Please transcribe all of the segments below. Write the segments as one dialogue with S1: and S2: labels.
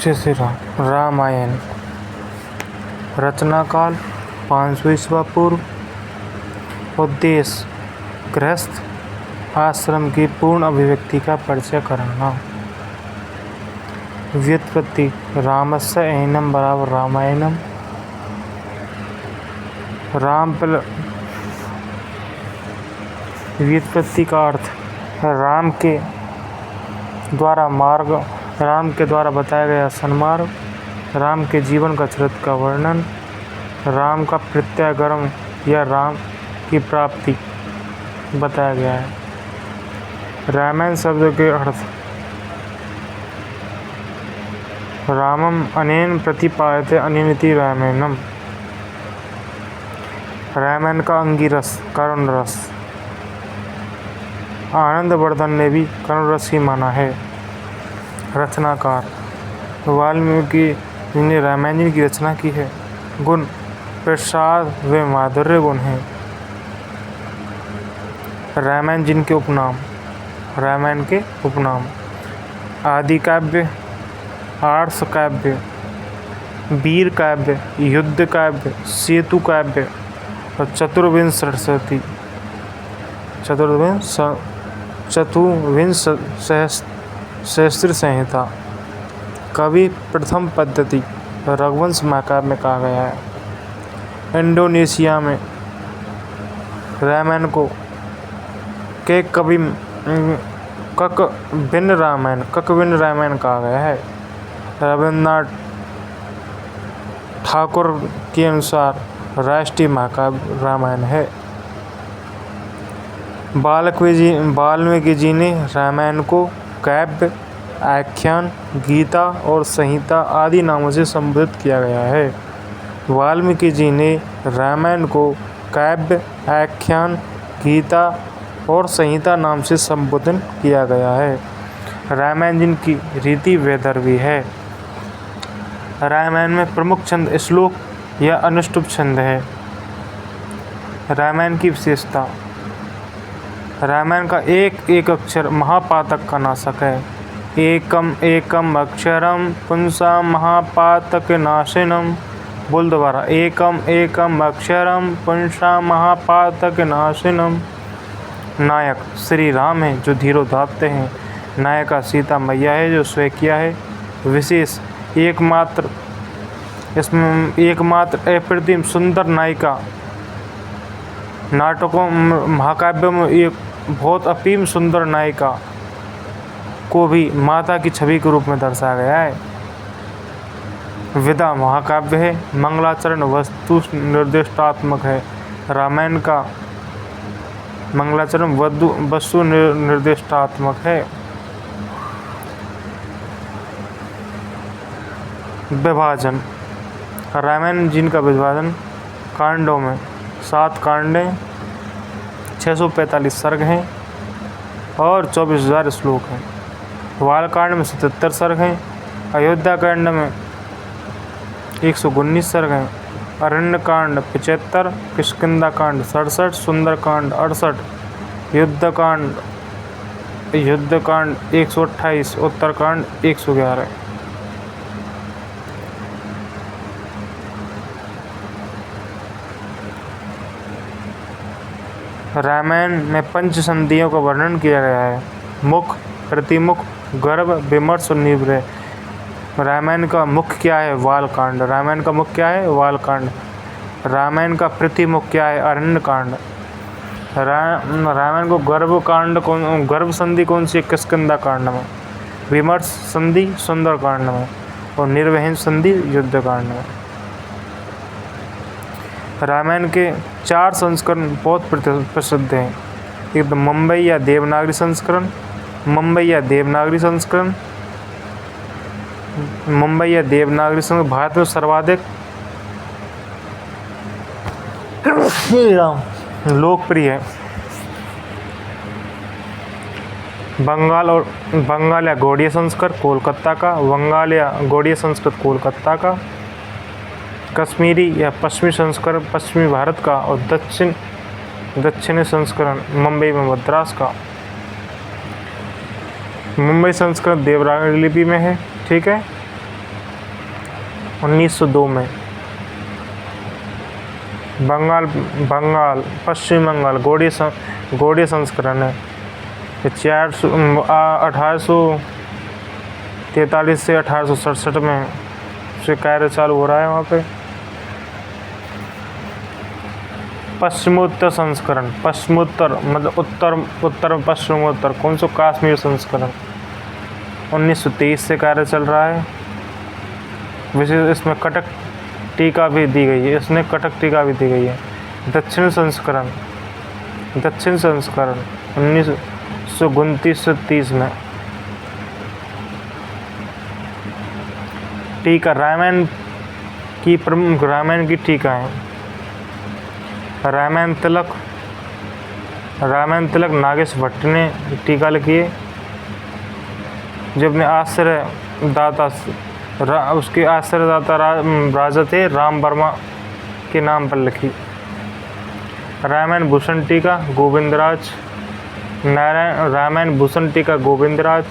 S1: जय श्री राम। रामायण रचना काल 500 ईस्वी पूर्व। उद्देश्य गृहस्थ आश्रम की पूर्ण अभिव्यक्ति का परिचय कराना। व्युत्पत्ति रामस्य एनम बराबर रामायणम। व्युत्पत्ति का अर्थ राम के द्वारा बताया गया सन्मार्ग, राम के जीवन का चरित्र का वर्णन, राम का प्रत्यागमन या राम की प्राप्ति बताया गया है। रामायण शब्द के अर्थ रामम अनेन प्रतिपाद्यते अनेनिति रामायणम। रामायण का अंगिरस करुण रस, आनंदवर्धन ने भी करुण रस ही माना है। रचनाकार वाल्मीकि जिन्हें रामायण जी की रचना की है। गुण प्रसाद व माधुर्य गुण हैं। रामायण जिनके उपनाम, रामायण के उपनाम आदि काव्य, आर्ष काव्य, वीर काव्य, युद्ध काव्य, सेतु काव्य और चतुर्विंश सहस्त्र संहिता। कवि प्रथम पद्धति रघुवंश महाकाव्य में कहा गया है। इंडोनेशिया में रामायण को ककविन रामायण कहा गया है। रविन्द्रनाथ ठाकुर के अनुसार राष्ट्रीय महाकाव्य रामायण है। वाल्मीकि जी ने रामायण को काव्य, आख्यान, गीता और संहिता आदि नामों से संबोधित किया गया है। वाल्मीकि जी ने रामायण को काव्य, आख्यान, गीता और संहिता नाम से संबोधित किया गया है। रामायण जिनकी रीति वैदर्भी है। रामायण में प्रमुख छंद श्लोक या अनुष्टुप छंद है। रामायण की विशेषता रामायण का एक एक अक्षर महापातक का नाशक है। एकम एकम अक्षरम पुंसा महापातक नाशिनम। बोल दोबारा, एकम एकम अक्षरम पुंसा महापातक नाशिनम। नायक श्री राम है जो धीरोदात्त हैं। नायिका सीता मैया है जो स्वेकिया है। विशेष इसमें एकमात्र अप्रतिम सुंदर नायिका। नाटकों महाकाव्यों में एक बहुत असीम सुंदर नायिका को भी माता की छवि के रूप में दर्शाया गया है। विदा महाकाव्य है। मंगलाचरण वस्तु निर्दिष्टात्मक है। रामायण का मंगलाचरण वस्तु निर्दिष्टात्मक है। विभाजन रामायण जिनका विभाजन कांडों में 7 कांडें, 645 सर्ग हैं और 24,000 श्लोक हैं। बालकांड में 77 सर्ग हैं। अयोध्या कांड में 119 सर्ग हैं। अरण्य कांड 75, किष्किंधा कांड 67, सुंदर कांड 68, युद्ध कांड 128, उत्तरकांड 111। रामायण में पंच संधियों का वर्णन किया गया है। मुख, प्रतिमुख, गर्भ, विमर्श और निवृत्त। रामायण का मुख्य क्या है? बालकांड। रामायण का मुख्य क्या है? बालकांड। रामायण का प्रतिमुख क्या है? अरण्य कांड। रामायण को गर्भ संधि कौन सी? किष्किंधा कांड में। विमर्श संधि सुंदर कांड में और निर्वहन संधि युद्ध कांड में। रामायण के 4 संस्करण बहुत प्रसिद्ध हैं। एक तो मुंबई या देवनागरी संस्करण, भारत में सर्वाधिक लोकप्रिय है। बंगाल या गौड़ीय संस्कृत कोलकाता का, बंगाल या गौड़ीय संस्कृत कोलकाता का। कश्मीरी या पश्चिमी संस्करण पश्चिमी भारत का और दक्षिणी संस्करण मुंबई में मद्रास का। मुंबई संस्कृत देवनागरी लिपि में है। ठीक है। 1902 में। बंगाल पश्चिम बंगाल गौड़ीय संस्करण है। 1843 से 1867 में से कार्य चालू हो रहा है वहाँ पे। पश्चिमोत्तर संस्करण, पश्चिमोत्तर मतलब उत्तर पश्चिमोत्तर, कौन सा? कश्मीर संस्करण 1923 से कार्य चल रहा है। विशेष इसमें कटक टीका भी दी गई है, इसमें कटक टीका भी दी गई है। दक्षिण संस्करण 1929 से 30 में। टीका रामायण की प्रमुख, रामायण की टीका है। रामायण तिलक नागेश भट्ट ने टीका लिखी है, जो अपने आश्रयदाता उसके आश्रयदाता राजा थे राम वर्मा के नाम पर लिखी। रामायण भूषण टीका गोविंदराज नारायण, रामायण भूषण टीका गोविंदराज।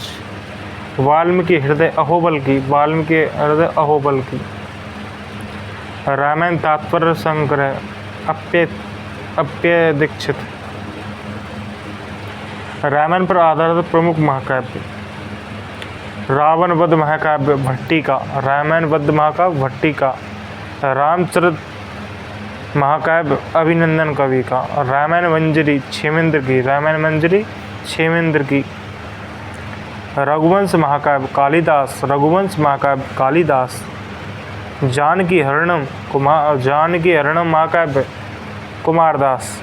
S1: वाल्मीकि हृदय अहोबल की। रामायण तात्पर्य संग्रह अप्य दीक्षित। रामायण पर आधारित प्रमुख महाकाव्य रावण वध महाकाव्य भट्टिका, रामायण वध महाकाव्य भट्टिका। रामचरित महाकाव्य अभिनंदन कवि का। रामायण मंजरी क्षेमेंद्र की, रामायण मंजरी क्षेमेंद्र की। रघुवंश महाकाव्य कालिदास। जानकी हरणम महाकाव्य कुमारदास।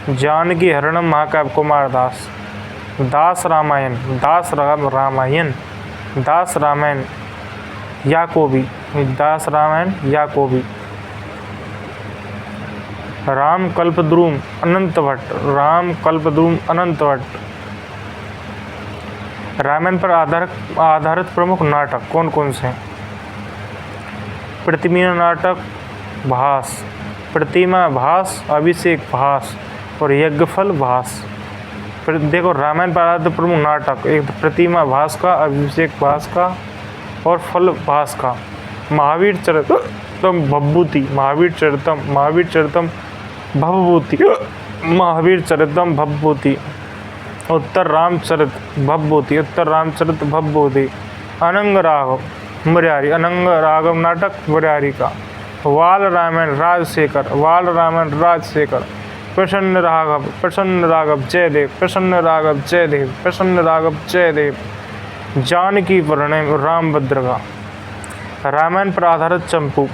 S1: जानकी हरणम महाकाव्य कुमारदास। दास रामायण याकोबी। राम कल्पद्रुम अनंत भट्ट। रामायण पर आधारित प्रमुख नाटक कौन कौन से हैं? प्रतिमा नाटक भास, प्रतिमा भास, अभिषेक भास और यज्ञफल भास। देखो रामायण पर आधारित प्रमुख नाटक, एक तो प्रतिमा भास का, अभिषेक भास का और फल भास का। महावीर चरितम भवभूति। उत्तर रामचरित भवभूति। अनंग राघव नाटक मुरारी का। वाल रामायण राजशेखर। प्रसन्न राघव जयदेव। जानकी परिणय रामभद्र का। रामायण पर आधारित चंपू,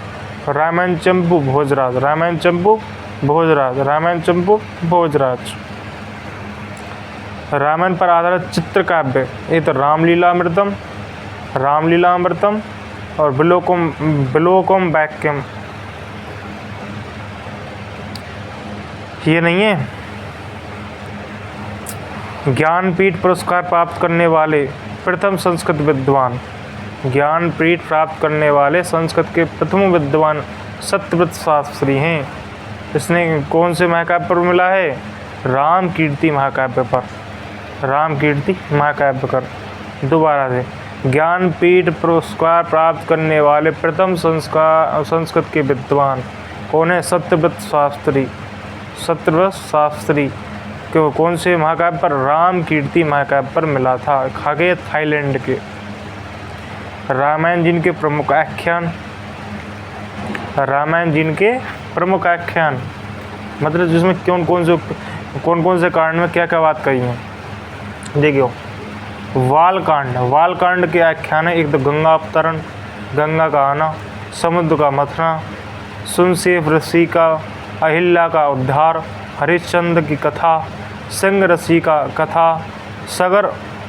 S1: रामायण चंपू भोजराज। रामायण पर आधारित चित्रकाव्य, ये तो रामलीलामृतम और बिलोकम वाक्यम। ये नहीं है। ज्ञानपीठ पुरस्कार प्राप्त करने वाले प्रथम संस्कृत विद्वान, ज्ञानपीठ प्राप्त करने वाले संस्कृत के प्रथम विद्वान सत्यव्रत शास्त्री हैं। इसने कौन से महाकाव्य पर मिला है? राम कीर्ति महाकाव्य पर। दोबारा से, ज्ञानपीठ पुरस्कार प्राप्त करने वाले प्रथम संस्कृत के विद्वान कौन है? सत्यव्रत शास्त्री को कौन से महाकाव्य पर? राम कीर्ति महाकाव्य पर मिला था, खागे थाईलैंड के। रामायण जिनके प्रमुख आख्यान मतलब जिसमें कौन कौन से कांड में क्या क्या बात कही है। देखियो, वाल कांड के आख्यान है। एक तो गंगा अवतरण, गंगा का आना, समुद्र का मथना, सुनसेफ ऋषि का अहिल्या का उद्धार, हरिश्चंद्र की कथा, सिंह ऋषि का कथा, सगर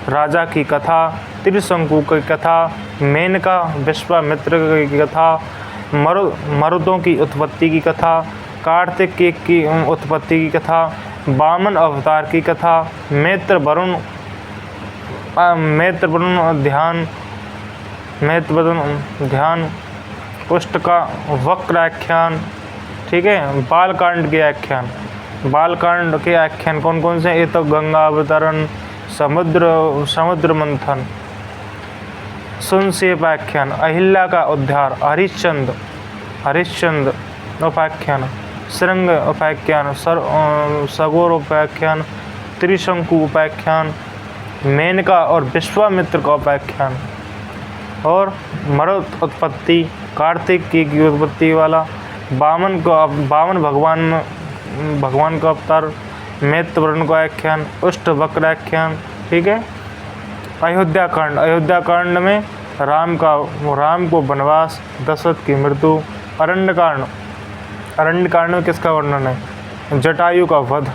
S1: राजा की कथा, त्रिशंकु की कथा, मेनका विश्वामित्र की कथा, मरुदों की उत्पत्ति की कथा, कार्तिक की उत्पत्ति की कथा, वामन अवतार की कथा, मैत्र वरुण ध्यान, उष्ट का वक्र आख्यान। ठीक है। बालकांड के आख्यान कौन कौन से? ये तो गंगा अवतरण, समुद्र मंथन, सुन से उपाख्यान, अहिल्या का उद्धार, हरिश्चंद्र उपाख्यान, श्रृंग उपाख्यान, सगोर उपाख्यान, त्रिशंकु उपाख्यान, मेनका और विश्वामित्र का उपाख्यान, और मरुत उत्पत्ति, कार्तिक की उत्पत्ति वाला, बामन भगवान का अवतार, मैत्रवर्ण का आख्यान, उष्टवक्र आख्यान। ठीक है। अयोध्या कांड में राम को वनवास, दशरथ की मृत्यु। अरण्य कांड में किसका वर्णन है? जटायु का वध।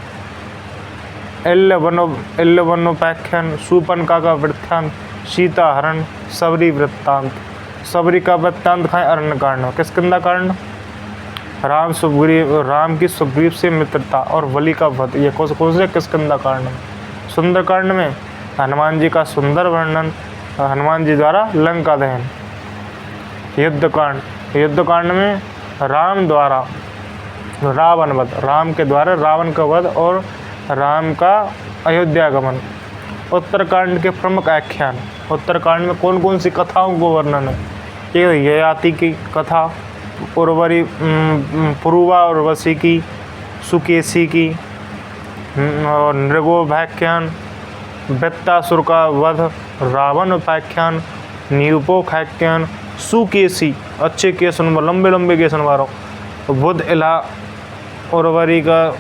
S1: इल्लवनोपाख्यान, शूर्पणखा का वृत्तांत, सीता हरण, सबरी वृत्तांत। सबरी का वृत्तांत है अरण्य कांड में। किष्किंधा कांड, राम की सुग्रीव से मित्रता और बलि का वध, ये कौन से? किष्किंधा कांड में। सुंदरकांड में हनुमान जी का सुंदर वर्णन, हनुमान जी द्वारा लंका दहन। युद्धकांड में राम द्वारा रावण वध, राम के द्वारा रावण का वध और राम का अयोध्या गमन। उत्तरकांड के प्रमुख आख्यान, उत्तरकांड में कौन कौन सी कथाओं को वर्णन है? ये ययाति की कथा, पुरुवा और वसी की, सुकेशी की, और नृगोपाख्यान, वृत्तासुर का वध, रावण उपाख्यान, न्यूपोपाख्यान, सुकेशी, अच्छे केस सुनवा, लंबे केस सुनवा रहा हूँ, बुध इला उर्वरी का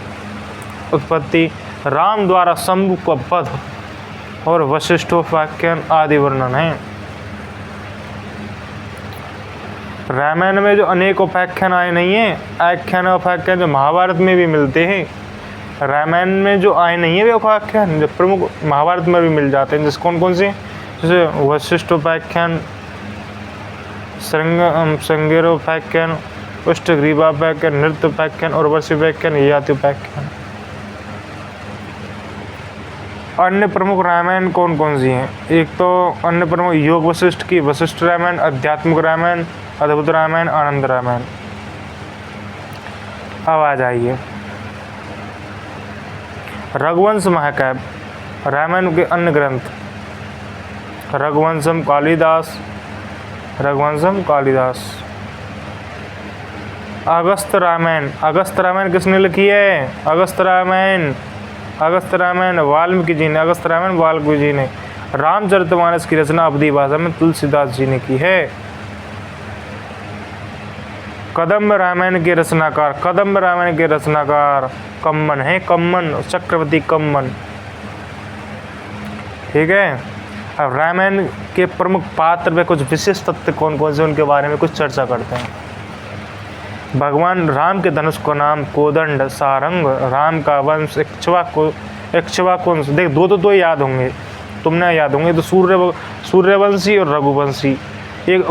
S1: उत्पत्ति, राम द्वारा शंभु का वध और वशिष्ठोपाख्यान आदि वर्णन है। रामायण में जो अनेक उपाख्यान आए नहीं है, आख्यान उपाख्यान जो महाभारत में भी मिलते हैं, रामायण में जो आए नहीं है वे उपाख्यान जो प्रमुख महाभारत में भी मिल जाते हैं। जैसे कौन से? जैसे वशिष्ठोपाख्यान, श्रृंगेरोपाख्यान, उष्टग्रीवापाख्यान, नृत्योपाख्यान, उर्वशीपाख्यान, ययात्योपाख्यान। अन्य प्रमुख रामायण कौन कौन सी हैं? एक तो अन्य प्रमुख योग वशिष्ठ की वशिष्ठ रामायण, आध्यात्मिक रामायण, अद्भुत रामायण, आनंद रामायण। अब आ जाइए रघुवंश महाकाव्य, रामायण के अन्य ग्रंथ, रघुवंशम कालिदास। अगस्त्य रामायण किसने लिखी है? अगस्त्य रामायण वाल्मीकि जी ने। रामचरितमानस की रचना अवधी भाषा में तुलसीदास जी ने की है। कदम्ब रामायण के रचनाकार कम्मन है, चक्रवर्ती कम्मन। ठीक है। अब रामायण के प्रमुख पात्र में कुछ विशेष तथ्य कौन कौन से उनके बारे में कुछ चर्चा करते हैं। भगवान राम के धनुष का नाम कोदंड, सारंग, राम का वंश इक्ष्वाकुवंश। देख दो तो याद होंगे, तुमने याद होंगे तो सूर्यवंशी और रघुवंशी। एक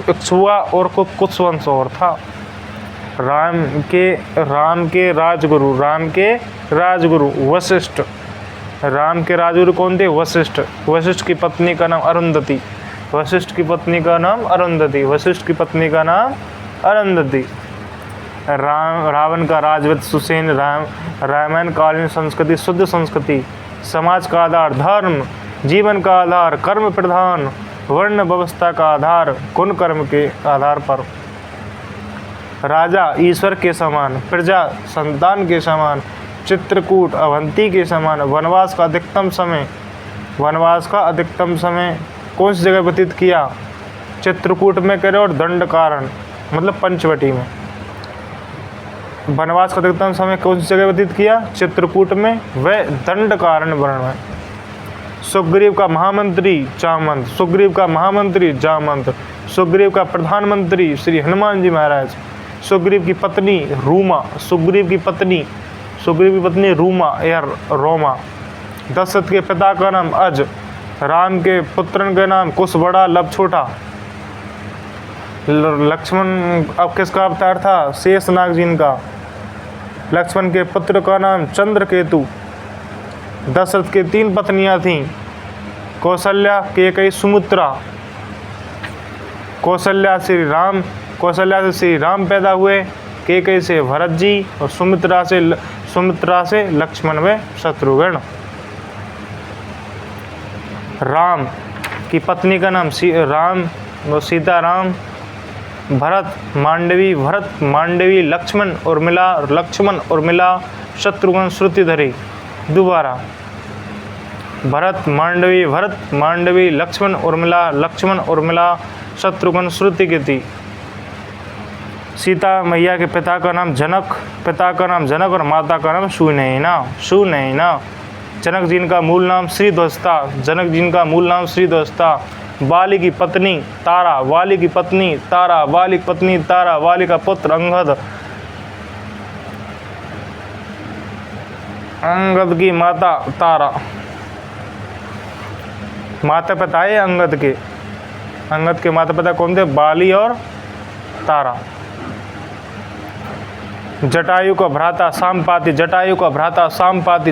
S1: इक्ष्वा और कुछ वंश और था। राम के राजगुरु वशिष्ठ। राम के राजगुरु कौन थे? वशिष्ठ की पत्नी का नाम अरुंधति। रावण का राजवंश सुसेन। रामायण कालीन संस्कृति शुद्ध संस्कृति, समाज का आधार धर्म, जीवन का आधार कर्म प्रधान, वर्ण व्यवस्था का आधार गुण कर्म के आधार पर, राजा ईश्वर के समान, प्रजा संतान के समान, चित्रकूट अवंती के समान। वनवास का अधिकतम समय कौन सी जगह व्यतीत किया? चित्रकूट में करे और दंडकारण्य मतलब पंचवटी में। वनवास का अधिकतम समय कौन सी जगह व्यतीत किया? चित्रकूट में व दंडकारण्य वर्ण में। सुग्रीव का महामंत्री जामंत, सुग्रीव का प्रधानमंत्री श्री हनुमान जी महाराज, सुग्रीव की पत्नी रूमा या रोमा, दशरथ के पिता का नाम अज, राम के पुत्रन का नाम कुश बड़ा लब छोटा, लक्ष्मण अब किसका अवतार था? शेषनाग जी का। लक्ष्मण के पुत्र का नाम चंद्रकेतु। दशरथ के 3 पत्नियां थीं, कौशल्या, कैकेयी, सुमित्रा। कौशल्या से श्री राम पैदा हुए, कैकेयी से भरत जी और सुमित्रा से लक्ष्मण व शत्रुघ्न। की पत्नी का नाम राम व सीता राम। भरत मांडवी लक्ष्मण उर्मिला शत्रुघ्न श्रुतिधरी। दोबारा भरत मांडवी लक्ष्मण उर्मिला शत्रुघ्न श्रुतिगिति। सीता मैया के पिता का नाम जनक और माता का नाम सुनैना। जनक जी का मूल नाम श्रीध्वस्ता। वाली की पत्नी तारा, वाली की का पुत्र अंगद की माता तारा। माता पिता है अंगद के माता पिता कौन थे? बाली और तारा। जटायु का भ्राता सामपाति,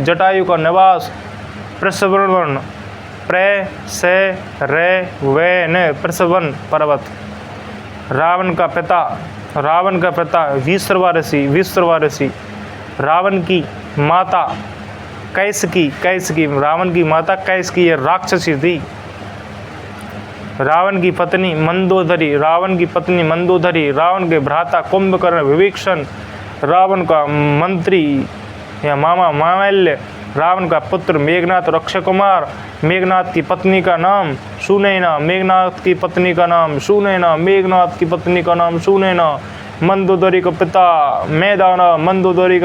S1: जटायु का निवास प्रसवन प्रसवन पर्वत। रावण का पिता विश्रवा ऋषि। रावण की माता कैसकी, रावण की माता कैसकी ये राक्षसी थी। रावण की पत्नी मंदोदरी, रावण के भ्राता कुंभकर्ण विभीषण। रावण का मंत्री या मामा मामल्य। रावण का पुत्र मेघनाथ और अक्षय कुमार। मेघनाथ की पत्नी का नाम सुनैना। मंदोदरी का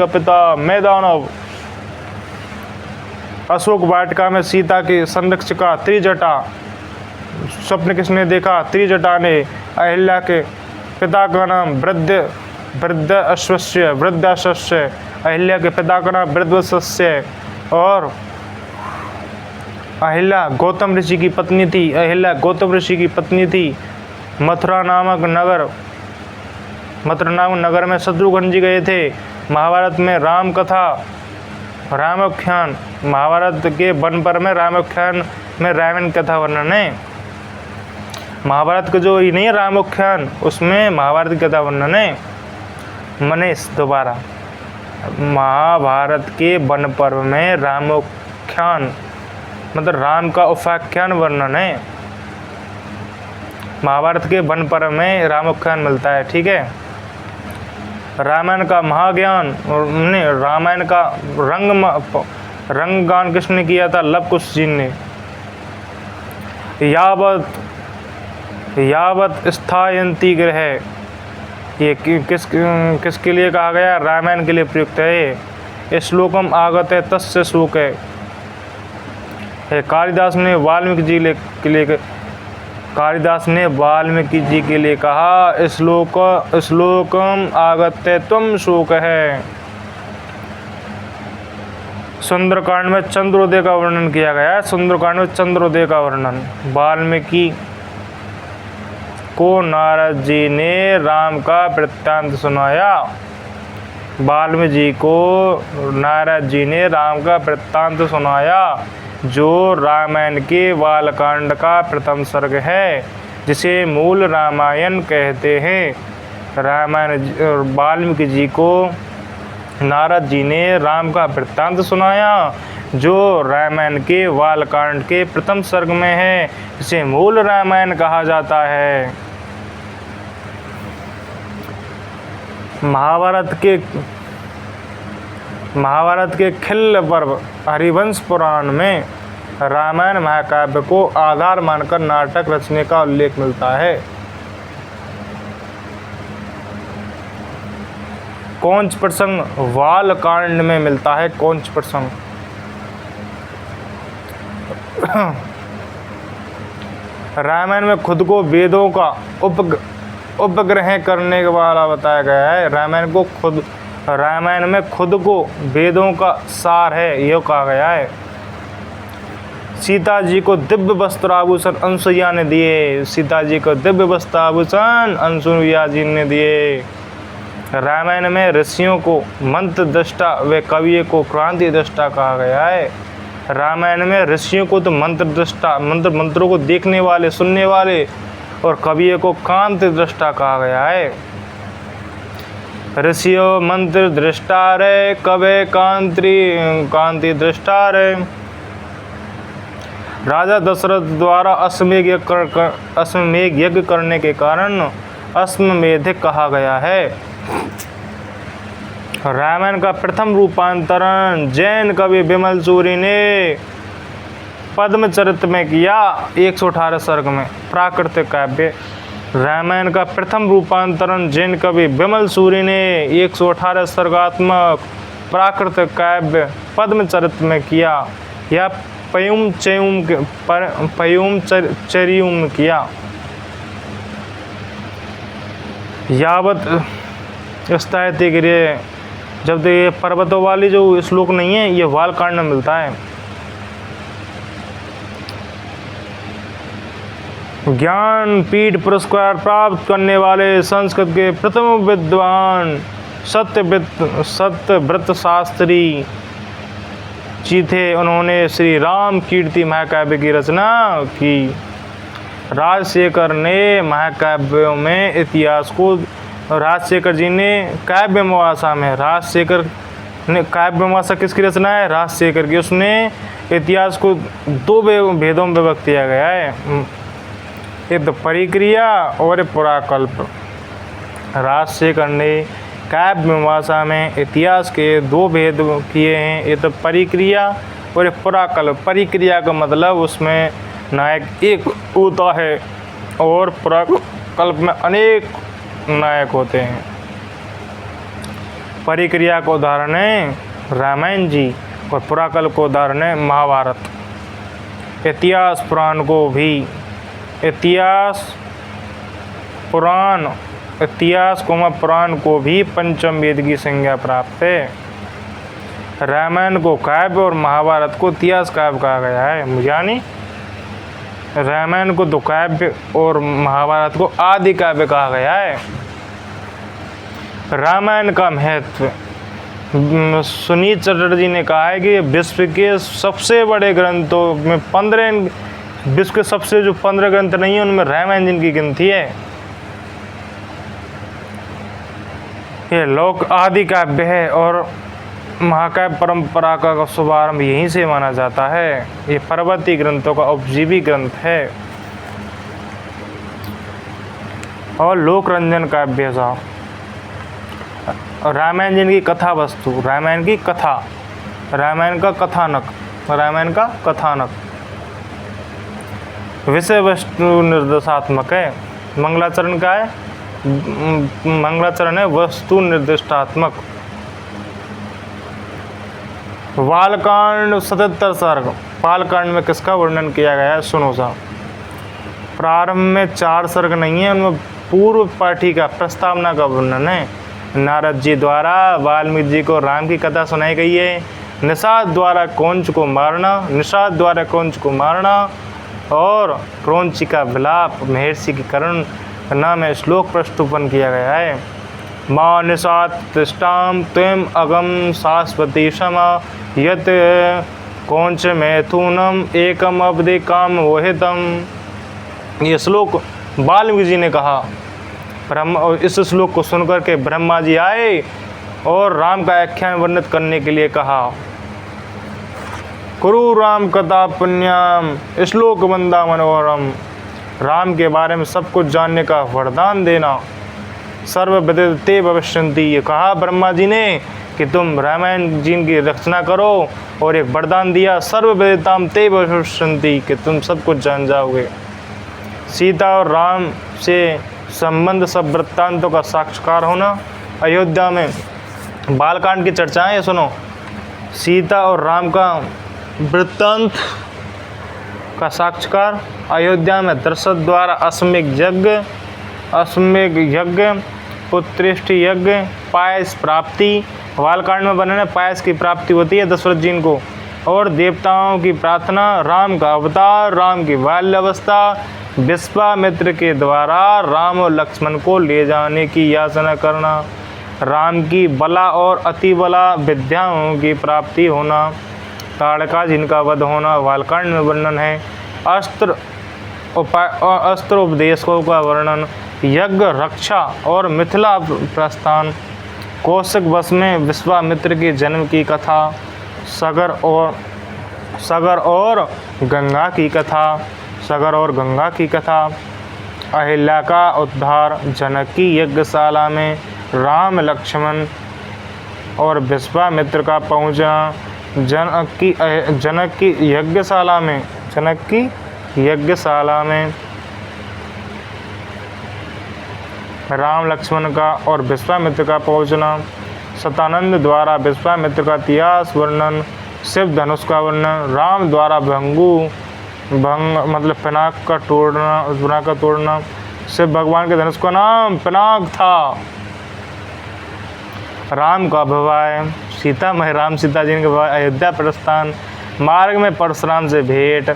S1: पिता मैदानव। अशोक वाटिका में सीता की संरक्षिका त्रिजटा। स्वप्न किसने देखा? त्रिजटा ने। अहिल्या के पिता का नाम वृद्धश्वस्य। अहिल्या के पिता का नाम वृद्धश्वस्य। और अहिल्या गौतम ऋषि की पत्नी थी। मथुरा नामक नगर में शत्रुघ्न जी गए थे। महाभारत में रामाख्यान, महाभारत के वन पर्व में रामाख्यान में रावण कथा वर्णन है। महाभारत का जो ये नहीं है रामाख्यान, उसमें महाभारत की कथा वर्णन है। मनीष दोबारा, महाभारत के वन पर्व में रामाख्यान मतलब राम का उपाख्यान वर्णन है। महाभारत के वन पर्व में रामाख्यान मिलता है, ठीक है। रामायण का महाज्ञान, रामायण का रंगगान किसने किया था? लव कुश जी ने। यावत स्थायन्ति ग्रह, ये किसके लिए कहा गया? रामायण के लिए प्रयुक्त है। श्लोकम आगत है तस्य शोक है। कालिदास ने वाल्मीकि जी के लिए कहा श्लोकम आगत्य त्वं शोक है। सुंदरकांड में चंद्रोदय का वर्णन किया गया है। वाल्मीकि को नारद जी ने राम का वृत्तांत सुनाया। जो रामायण के बालकांड का प्रथम सर्ग है, जिसे मूल रामायण कहते हैं। वाल्मीकि जी को नारद जी ने राम का वृत्तांत सुनाया, जो रामायण के बालकांड के प्रथम सर्ग में है, जिसे मूल रामायण कहा जाता है। महाभारत के खिल्ल पर्व हरिवंश पुराण में रामायण महाकाव्य को आधार मानकर नाटक रचने का उल्लेख मिलता है। कौंच प्रसंग बालकांड में मिलता है। कौंच प्रसंग रामायण में खुद को वेदों का उपग्रह करने वाला बताया गया है। रामायण में खुद को वेदों का सार है, यह कहा गया है। सीता जी को दिव्य वस्त्राभूषण अनसुईया ने दिए। जी ने दिए। रामायण में ऋषियों को मंत्र दृष्टा व कवियों को क्रांति दृष्टा कहा गया है। रामायण में ऋषियों को तो मंत्र दृष्टा, मंत्रों को देखने वाले, सुनने वाले, और कवियों को कांति दृष्टा कहा गया है। ऋषियों मंत्र दृष्टा रे, कवे कांति दृष्टा रे। राजा दशरथ द्वारा अश्वमेध यज्ञ करने के कारण अश्वमेधिक कहा गया है। रामायण का प्रथम रूपांतरण जैन कवि विमल सूरी ने पद्मचरित में किया 118 सर्ग में। प्राकृतिक काव्य। रामायण का प्रथम रूपांतरण जैन कवि विमल सूरी ने 118 सर्गात्मक प्राकृतिक काव्य पद्मचरित में किया या पयुम चरियुम किया। यावत स्थायित्व के लिए जब ये पर्वतों वाली जो श्लोक नहीं है, ये बालकांड में मिलता है। ज्ञानपीठ पुरस्कार प्राप्त करने वाले संस्कृत के प्रथम विद्वान सत्यव्रत शास्त्री जी थे। उन्होंने श्री राम कीर्ति महाकाव्य की रचना की। राजशेखर ने महाकाव्यों में इतिहास को, राजशेखर जी ने काव्य मीमांसा में, राजशेखर ने काव्य मीमांसा किसकी रचना है? राजशेखर की। उसने इतिहास को दो भेदों में विभक्त किया गया है, एक तो परिक्रिया और पुराकल्प। राजशेखर ने काव्य मीमांसा में इतिहास के दो भेद किए हैं, एक तो परिक्रिया और एक पुराकल्प। परिक्रिया का मतलब उसमें नायक एक होता है और पुराकल्प में अनेक नायक होते हैं। परिक्रिया का उदाहरण है रामायण जी और पुराकल्प का उदाहरण है महाभारत। इतिहास पुराण को भी पुराण को भी पंचम वेद की संज्ञा प्राप्त है। रामायण को काव्य और महाभारत को इतिहास काव्य कहा गया है। यानी रामायण को तो काव्य और महाभारत को आदि काव्य कहा गया है। रामायण का महत्व सुनीत चटर्जी ने कहा है कि विश्व के सबसे बड़े ग्रंथों में 15, विश्व के सबसे जो 15 ग्रंथ नहीं है उनमें रामायण जिनकी गिनती है। ये लोक आदि काव्य है और महाकाव्य परंपरा का शुभारंभ यहीं से माना जाता है। ये पर्वतीय ग्रंथों का उपजीवी ग्रंथ है। और लोकरंजन काव्य सा रामायण जिनकी कथा वस्तु, रामायण की कथा, रामायण का कथानक विषय वस्तु निर्देशात्मक है। मंगलाचरण का है, मंगलाचरण है वस्तु निर्दिष्टात्मक। बालकांड 77 सर्ग। बालकांड में किसका वर्णन किया गया है? सुनो साहब। प्रारंभ में 4 सर्ग नहीं है, उनमें पूर्व पाठी का प्रस्तावना का वर्णन है। नारद जी द्वारा वाल्मीकि जी को राम की कथा सुनाई गई है। निषाद द्वारा कौंच को मारना और क्रौंच का विलाप महर्षि की करण नाम में श्लोक प्रस्तुपन किया गया है। माँ निषाद तिष्ठाम त्वम अगम शाश्वती क्षमा यत कौंच मैथुनम एकम अवधि काम वोहितम। ये श्लोक वाल्मीकि जी ने कहा। ब्रह्मा, इस श्लोक को सुनकर के ब्रह्मा जी आए और राम का आख्यान वर्णित करने के लिए कहा। कुरु राम कथा पुण्याम श्लोक वंदा मनोहरम। राम के बारे में सब कुछ जानने का वरदान देना। सर्वविदिते भविष्यन्ति। ये कहा ब्रह्मा जी ने कि तुम रामायण जी की रचना करो और एक वरदान दिया, सर्वविदिताम ते भविष्यन्ति, कि तुम सब कुछ जान जाओगे। सीता और राम से संबंध सब वृत्तांतों का साक्षात्कार होना। अयोध्या में बालकांड की चर्चाएं है, सुनो। सीता और राम का वृत्तांत का साक्षात्कार। अयोध्या में दशरथ द्वारा अश्वमेध यज्ञ, पुत्रेष्टि यज्ञ, पायस प्राप्ति। बालकांड में वर्णन है पायस की प्राप्ति होती है दशरथ जी को। और देवताओं की प्रार्थना, राम का अवतार, राम की बाल्यावस्था, विश्वामित्र के द्वारा राम और लक्ष्मण को ले जाने की याचना करना, राम की बला और अति बला विद्याओं की प्राप्ति होना, ताड़का जिनका वध होना बालकांड में वर्णन है। अस्त्र उपदेशों का वर्णन, यज्ञ रक्षा और मिथिला प्रस्थान, कौशिक वश में विश्वामित्र के जन्म की कथा, सगर और सागर और गंगा की कथा, सागर और गंगा की कथा। अहिल्या का उद्धार, जनक की यज्ञशाला में राम लक्ष्मण और विश्वामित्र का पहुँचना। जनक की यज्ञशाला में, जनक की यज्ञशाला में राम लक्ष्मण का और विश्वामित्र का पहुँचना। शतानंद द्वारा विश्वामित्र का इतिहास वर्णन। शिव धनुष का वर्णन। राम द्वारा भंग मतलब पिनाक का तोड़ना। शिव भगवान के धनुष का नाम पिनाक था। राम का विवाह, सीता में राम सीता जी के विवाह। अयोध्या प्रस्थान, मार्ग में परशुराम से भेंट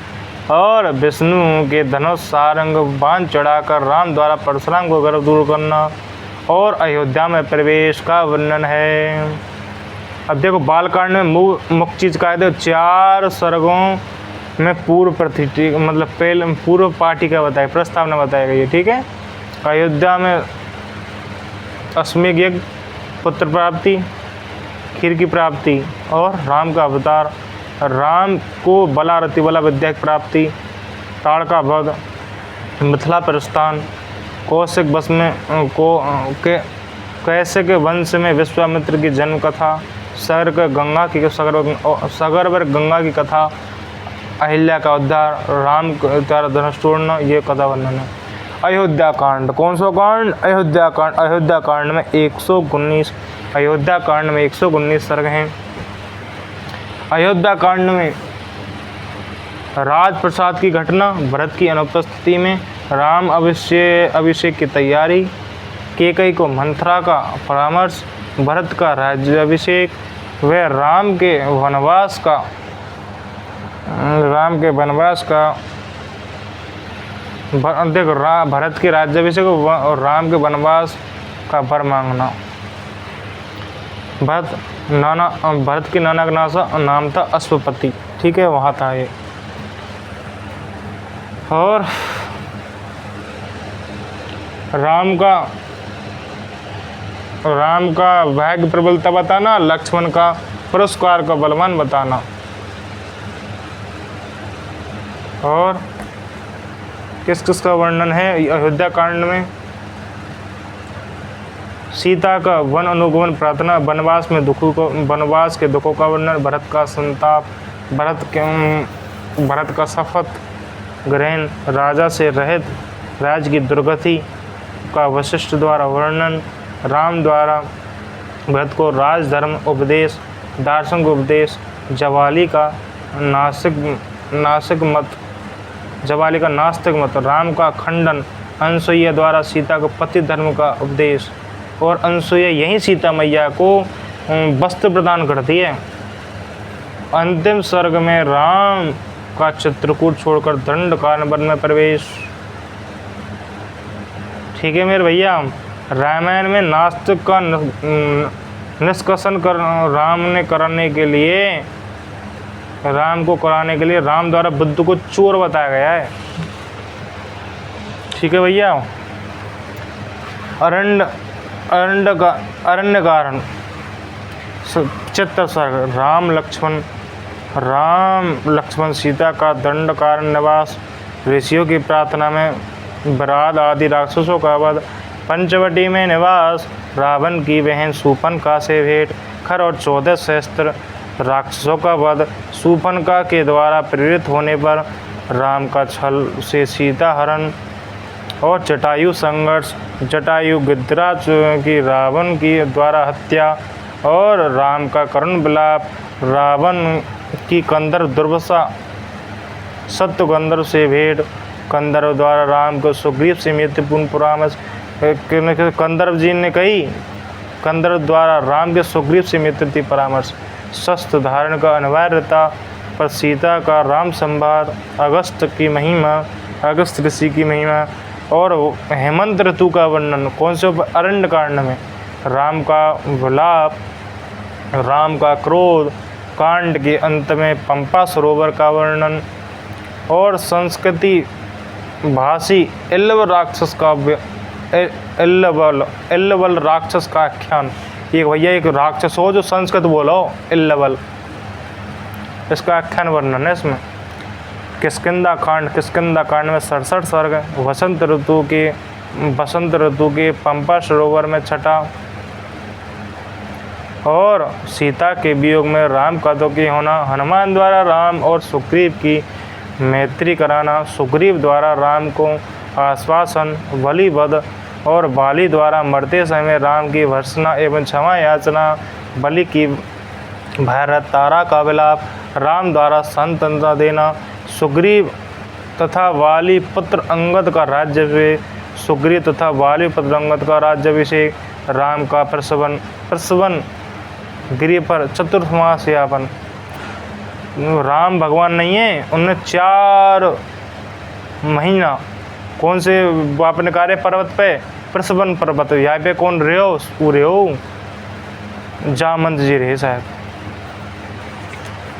S1: और विष्णु के धनुष सारंग बाण चढ़ाकर राम द्वारा परशुराम को गर्भ दूर करना और अयोध्या में प्रवेश का वर्णन है। अब देखो बालकांड में मुख्य चीज़ का है, 4 सर्गों में पूर्व प्रति मतलब पहले पूर्व पार्टी का बताया, प्रस्तावना बताई गई है। ठीक है, अयोध्या में अश्वमेध यज्ञ, पुत्र प्राप्ति, खीर की प्राप्ति और राम का अवतार। राम को बला रति बला विद्या की प्राप्ति, ताड़का वध, मिथिला प्रस्थान, कौशिक वंश में कैसे के वंश में विश्वामित्र की जन्म कथा, सागर व गंगा की कथा, अहिल्या का उद्धार, राम द्वारा धनुष तोड़ना, ये कथा वर्णन है। अयोध्या कांड, कौन सा कांड? अयोध्या कांड। अयोध्या कांड में 119 सर्ग हैं। अयोध्या कांड में राजप्रसाद की घटना, भरत की अनुपस्थिति में राम अभिषेक की तैयारी, कैकेयी को मंथरा का परामर्श, भरत का राज्याभिषेक व राम के वनवास का देखो भरत के राज्याभिषेक और राम के वनवास का वर मांगना। भरत के नाना का नाम था अश्वपति। ठीक है, वहाँ था ये। और राम का भाग्य प्रबलता बताना, लक्ष्मण का पुरस्कार का बलवान बताना। और किस किस का वर्णन है अयोध्या कांड में? सीता का वन अनुगमन प्रार्थना, वनवास के दुखों का वर्णन, भरत का संताप, भरत का शपथ ग्रहण, राजा से रहित राज्य की दुर्गति का वशिष्ठ द्वारा वर्णन, राम द्वारा भरत को राजधर्म उपदेश, दार्शनिक उपदेश, जवाली का नास्तिक मत, राम का खंडन, अनसुईया द्वारा सीता को पति धर्म का उपदेश और अनसुईया यही सीता मैया को वस्त्र प्रदान करती है। अंतिम सर्ग में राम का चित्रकूट छोड़कर दंडकारण्य में प्रवेश। ठीक है मेरे भैया, रामायण में नास्तिक का निष्कर्षण राम को कराने के लिए राम द्वारा बुद्ध को चोर बताया गया है। ठीक है भैया। अरण्य कारण 75 सर्ग, राम लक्ष्मण सीता का दंडकारण्य निवास, ऋषियों की प्रार्थना में बराद आदि राक्षसों का वध, पंचवटी में निवास, रावण की बहन शूर्पणखा से भेंट, खर और 14 सहस्त्र राक्षसों का वध, शूर्पणखा के द्वारा प्रेरित होने पर राम का छल से सीता हरण और जटायु संघर्ष, जटायु गिद्धराज की रावण की द्वारा हत्या और राम का करुण विलाप, रावण की कंदर्व दुर्दशा, सत्य गंधर्व से भेंट, कंदर्व द्वारा राम को सुग्रीव से मृत्युपूर्ण परामर्श। कंदर्व जी ने कही, कंदर्व द्वारा राम के सुग्रीव से मृत्यु परामर्श, शस्त्र धारण का अनिवार्यता पर सीता का राम संवाद, अगस्त ऋषि की महिमा और हेमंत ऋतु का वर्णन। कौन से? अरण्य कांड में राम का विलाप, राम का क्रोध, कांड के अंत में पंपा सरोवर का वर्णन और संस्कृति भाषी इल्लवल राक्षस का आख्यान। एक भैया एक राक्षस हो जो संस्कृत बोलो, इल्लवल। इसका आख्यान वर्णन है इसमें। किष्किंधा कांड में 67 सर्ग। वसंत ऋतु के पंपा सरोवर में छठा। और सीता के वियोग में राम का दुखी होना। हनुमान द्वारा राम और सुग्रीव की मैत्री कराना। सुग्रीव द्वारा राम को आश्वासन, बलि वध और बाली द्वारा मरते समय राम की भर्त्सना एवं क्षमा याचना। बलि की भैरथ तारा का विलाप। राम द्वारा संतनता देना। सुग्रीव तथा वाली पुत्र अंगद का राज्याभिषेक। राम का प्रसवन गिरि पर चतुर्मास यापन। राम भगवान नहीं है, उनने 4 महीना कौन से अपने कार्य पर्वत पे, प्रसवन पर्वत। यहाँ पे कौन रहे हो? पूरे हो जामवंत जी रहे शायद।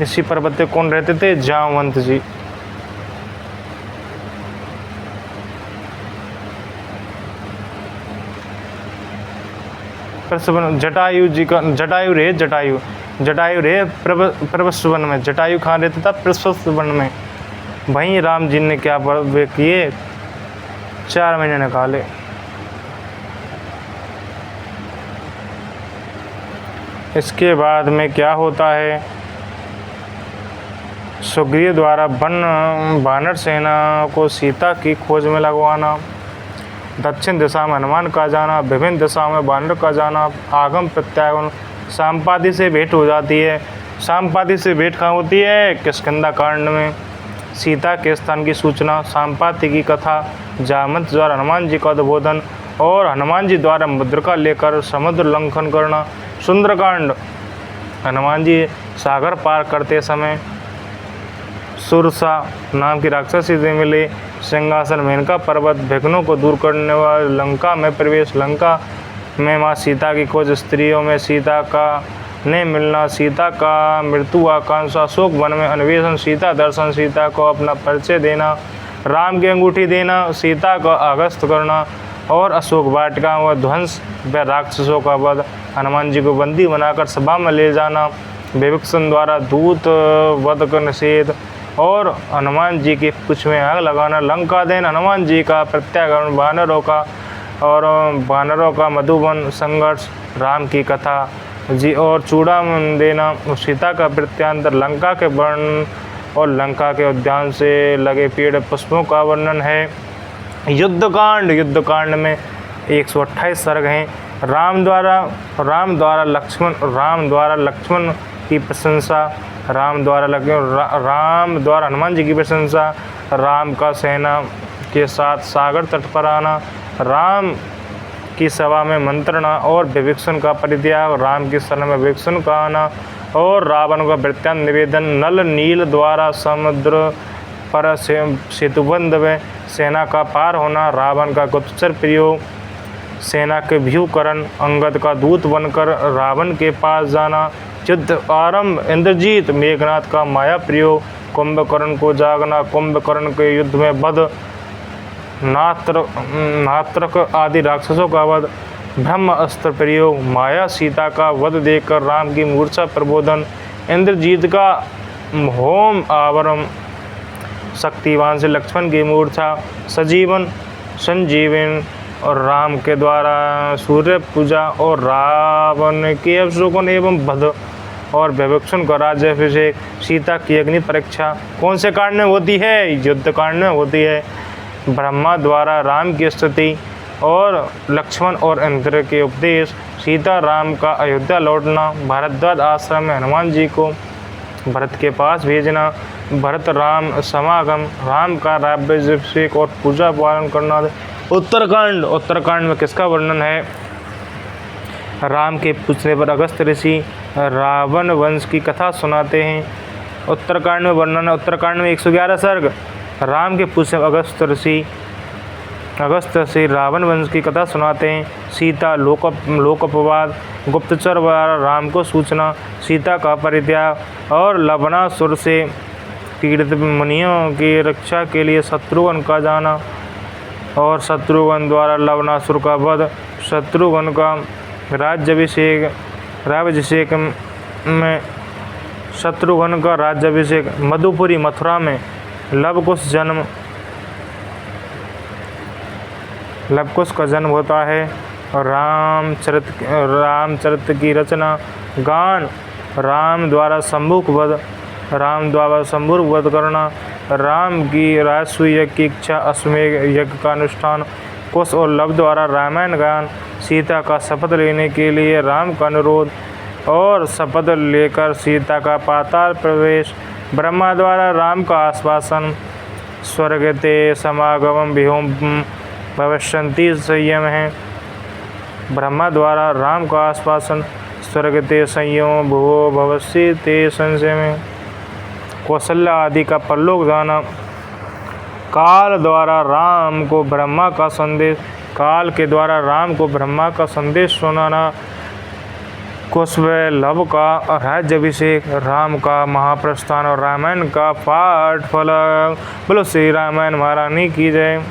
S1: इसी पर्वत पे कौन रहते थे? जामवंत जी। प्रसवन जटायु जी का, जटायु रहे प्रभस्वन में। जटायु कहाँ रहता था? प्रभस्वन में। वहीं राम जी ने क्या वे किए? 4 महीने निकाले। इसके बाद में क्या होता है? सुग्रीव द्वारा वानर सेना को सीता की खोज में लगवाना। दक्षिण दिशा में हनुमान का जाना। विभिन्न दिशा में वानर का जाना। आगम प्रत्यागमन। संपाति से भेंट हो जाती है। संपाति से भेंट कहाँ होती है? किष्किंधा कांड में। सीता के स्थान की सूचना। संपाति की कथा। जामवंत द्वारा हनुमान जी का उद्बोधन और हनुमान जी द्वारा मुद्रिका लेकर समुद्र लंघन करना। सुंदरकांड। हनुमान जी सागर पार करते समय सुरसा नाम की राक्षसी से मिले। सिंहासन मेनका पर्वत। विघ्नों को दूर करने वाले लंका में प्रवेश। लंका में माँ सीता की खोज। स्त्रियों में सीता का ने मिलना। सीता का मृत्यु आकांक्षा। शोक वन में अन्वेषण। सीता दर्शन। सीता को अपना परिचय देना। राम की अंगूठी देना। सीता का आगस्त करना और अशोक वाटिका व ध्वंस व राक्षसों का वध। हनुमान जी को बंदी बनाकर सभा में ले जाना। विभीषण द्वारा दूत वध का निषेध और हनुमान जी की पूंछ में आग लगाना। लंका देन हनुमान जी का प्रत्यागमन। वानरों का मधुबन संघर्ष। राम की कथा जी और चूड़ामन देना। सीता का प्रत्यांतर। लंका के वर्ण और लंका के उद्यान से लगे पेड़ पुष्पों का वर्णन है। युद्धकांड में 128 सर्ग हैं। राम द्वारा लक्ष्मण की प्रशंसा। राम द्वारा हनुमान जी की प्रशंसा। राम का सेना के साथ सागर तट पर आना। राम की सभा में मंत्रणा और विभीषण का परित्याग। राम की शरण में विभीषण का आना और रावण का वृत्तांत निवेदन। नल नील द्वारा समुद्र पर सेतुबंध में सेना का पार होना। रावण का गुप्तचर प्रयोग। सेना के व्यूहकरण। अंगद का दूत बनकर रावण के पास जाना। युद्ध आरंभ। इंद्रजीत। मेघनाथ का माया प्रयोग। कुंभकर्ण को जागना। कुंभकर्ण के युद्ध में वध। नात्रक आदि राक्षसों का वध। ब्रह्म अस्त्र प्रयोग। माया सीता का वध देखकर राम की मूर्छा प्रबोधन। इंद्रजीत का होम आवरण। शक्तिवान से लक्ष्मण की मूर्छा। संजीवन और राम के द्वारा सूर्य पूजा और रावण के अवशोकन एवं वध और विभीषण का राज्याभिषेक। सीता की अग्नि परीक्षा कौन से कांड में होती है? युद्ध कांड में होती है। ब्रह्मा द्वारा राम की स्तुति और लक्ष्मण और इंद्र के उपदेश। सीता राम का अयोध्या लौटना। भारद्वाज आश्रम में हनुमान जी को भरत के पास भेजना। भरत राम समागम। राम का राज्याभिषेक और पूजा पालन करना। उत्तरकांड में किसका वर्णन है? राम के पूछने पर अगस्त ऋषि रावण वंश की कथा सुनाते हैं। उत्तरकांड में वर्णन है। उत्तरकांड में 111 सर्ग। राम के पूछने पर अगस्त ऋषि रावण वंश की कथा सुनाते हैं। सीता लोकपवाद। गुप्तचर द्वारा राम को सूचना। सीता का परित्याग और लवणासुर से पीड़ित मुनियों की रक्षा के लिए शत्रुघ्न का जाना और शत्रुघ्न द्वारा लवणासुर का वध। शत्रुघ्न का राज्याभिषेक में शत्रुघ्न का राज्याभिषेक। मधुपुरी मथुरा में लवकुश का जन्म होता है। रामचरित की रचना। गान। राम द्वारा शंभु वध करना। राम की राजसूय यज्ञ की इच्छा। अश्वमेध यज्ञ का अनुष्ठान। कुश और लव द्वारा रामायण गान। सीता का शपथ लेने के लिए राम का अनुरोध और शपथ लेकर सीता का पाताल प्रवेश। ब्रह्मा द्वारा राम का आश्वासन। स्वर्ग ते समागमम विहोम भविष्यन्ति संयम है। ब्रह्मा द्वारा राम का आश्वासन। स्वर्ग ते संयम भुवो भविष्य ते संशय में। कौशल्या आदि का परलोक जाना। काल द्वारा राम को ब्रह्मा का संदेश। काल के द्वारा राम को ब्रह्मा का संदेश सुनाना। कुश व लव का राज्याभिषेक। राम का महाप्रस्थान और रामायण का पाठ फलक। बोलो श्री रामायण महारानी की जय।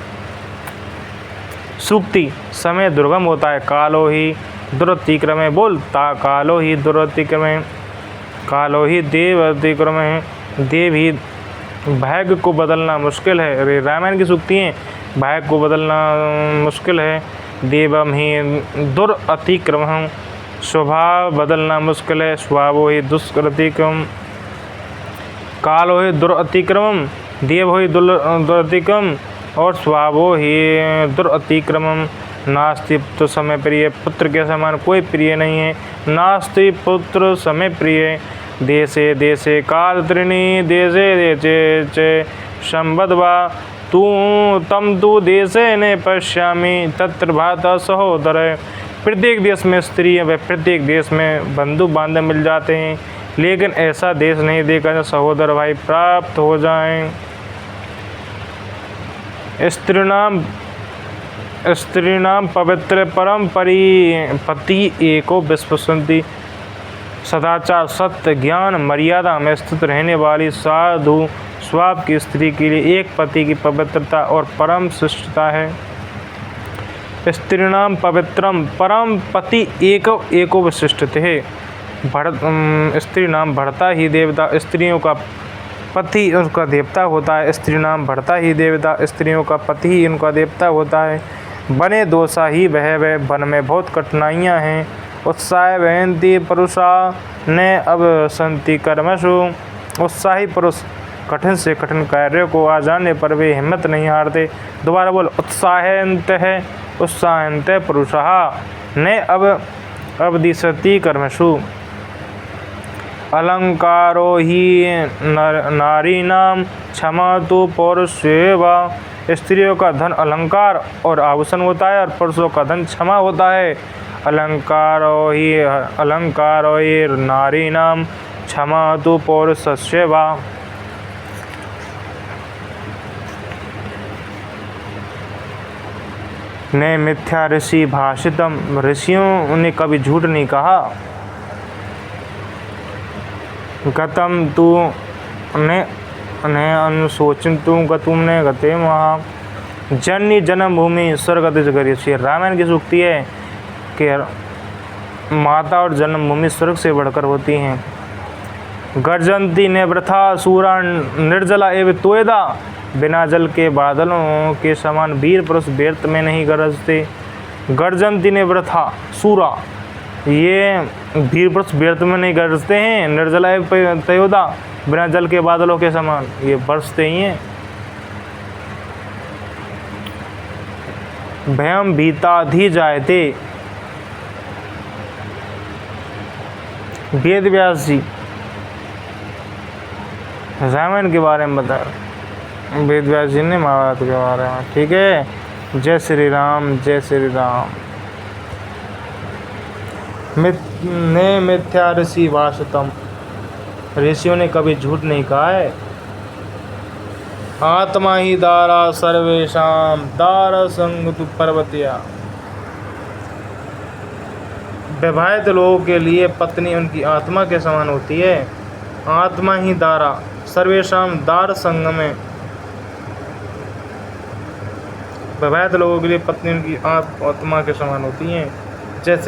S1: सूक्ति। समय दुर्गम होता है। कालो ही दुरतिक्रमे। बोलता कालो ही दुरतिक्रमे। कालो ही देव अतिक्रमे। देव ही भाग्य को बदलना मुश्किल है। अरे रामायण की सूक्ति हैं। भाग्य को बदलना मुश्किल है। देवम ही दुरतिक्रम। स्वभाव बदलना मुश्किल है। स्वभावो ही दुष्कृतिक्रम। कालो ही दुरतिक्रम। देव हो ही दुरतिक्रम और स्वभावो ही दुरतिक्रम। नास्ति पुत्र समय प्रिय। पुत्र के समान कोई प्रिय नहीं है। नास्ति पुत्र समय प्रिय। देशे देशे काल त्रिणी। देशे देशे च संवद्वा। तम तु देशे ने पश्यामि तत्र भ्राता सहोदर। प्रत्येक देश में स्त्री व प्रत्येक देश में बंधु बांधव मिल जाते हैं, लेकिन ऐसा देश नहीं देखा जहाँ सहोदर भाई प्राप्त हो जाएं। स्त्रीणाम पवित्र परम पति एको विश्वसंति। सदाचार सत्य ज्ञान मर्यादा में स्थित रहने वाली साधु स्वभाव की स्त्री के लिए एक पति की पवित्रता और परम श्रेष्ठता है। स्त्रीणाम पवित्रम परम पति एको विशिष्ट है। स्त्री नाम भरता ही देवता। स्त्रियों का पति उनका देवता होता है। स्त्री नाम भरता ही देवता। स्त्रियों का पति ही उनका देवता होता है। बने दोषा ही वह वन में बहुत कठिनाइयाँ हैं। उत्साह वहंती पुरुषा ने अब संति कर्मसु। उत्साही पुरुष कठिन से कठिन कार्य को आ जाने पर वे हिम्मत नहीं हारते। दोबारा बोल। उत्साहंत है। उत्साहंत पुरुषा ने अब दिशति कर्मसु। अलंकारो ही नारीणाम क्षमा तो पौरुषेवा। स्त्रियों का धन अलंकार और आभूषण होता है और पुरुषों का धन क्षमा होता है। अलंकारो ही नारीणाम क्षमा तो पौरुषेवा। ने मिथ्या ऋषि भाषितम। ऋषियों ने कभी झूठ नहीं कहा। गतम तू ने अनुशोचितुम गतुमने गते महा। जननी जन्मभूमि स्वर्गति जगरीय। रामायण की सूक्ति है कि माता और जन्मभूमि स्वर्ग से बढ़कर होती हैं। गर्जंती ने वृथा सूरा निर्जला एवं तोयदा। बिना जल के बादलों के समान वीर पुरुष व्यर्थ में नहीं गरजते। गर्जंती ने वृथा सूरा, ये वीर पुरुष व्यर्थ में नहीं गरजते हैं। निर्जला एवं तयोदा, बिना जल के बादलों के समान ये बरसते ही हैं। भयम भीताधि जायते। वेद व्यास जी रामायण के बारे में बता रहे। वेद व्यास जी ने महाभारत के बारे में। ठीक है। जय श्री राम, जय श्री राम। ने मिथ्या ऋषि भाषितम। ऋषियों ने कभी झूठ नहीं कहा है। आत्मा ही दारा सर्वेशाम दारा संग पर्वतिया। विवाहित लोगों के लिए पत्नी उनकी आत्मा के समान होती है। आत्मा ही दारा सर्वेशाम दार संग में। विवाहित लोगों के लिए पत्नी उनकी आत्मा के समान होती है। जैसे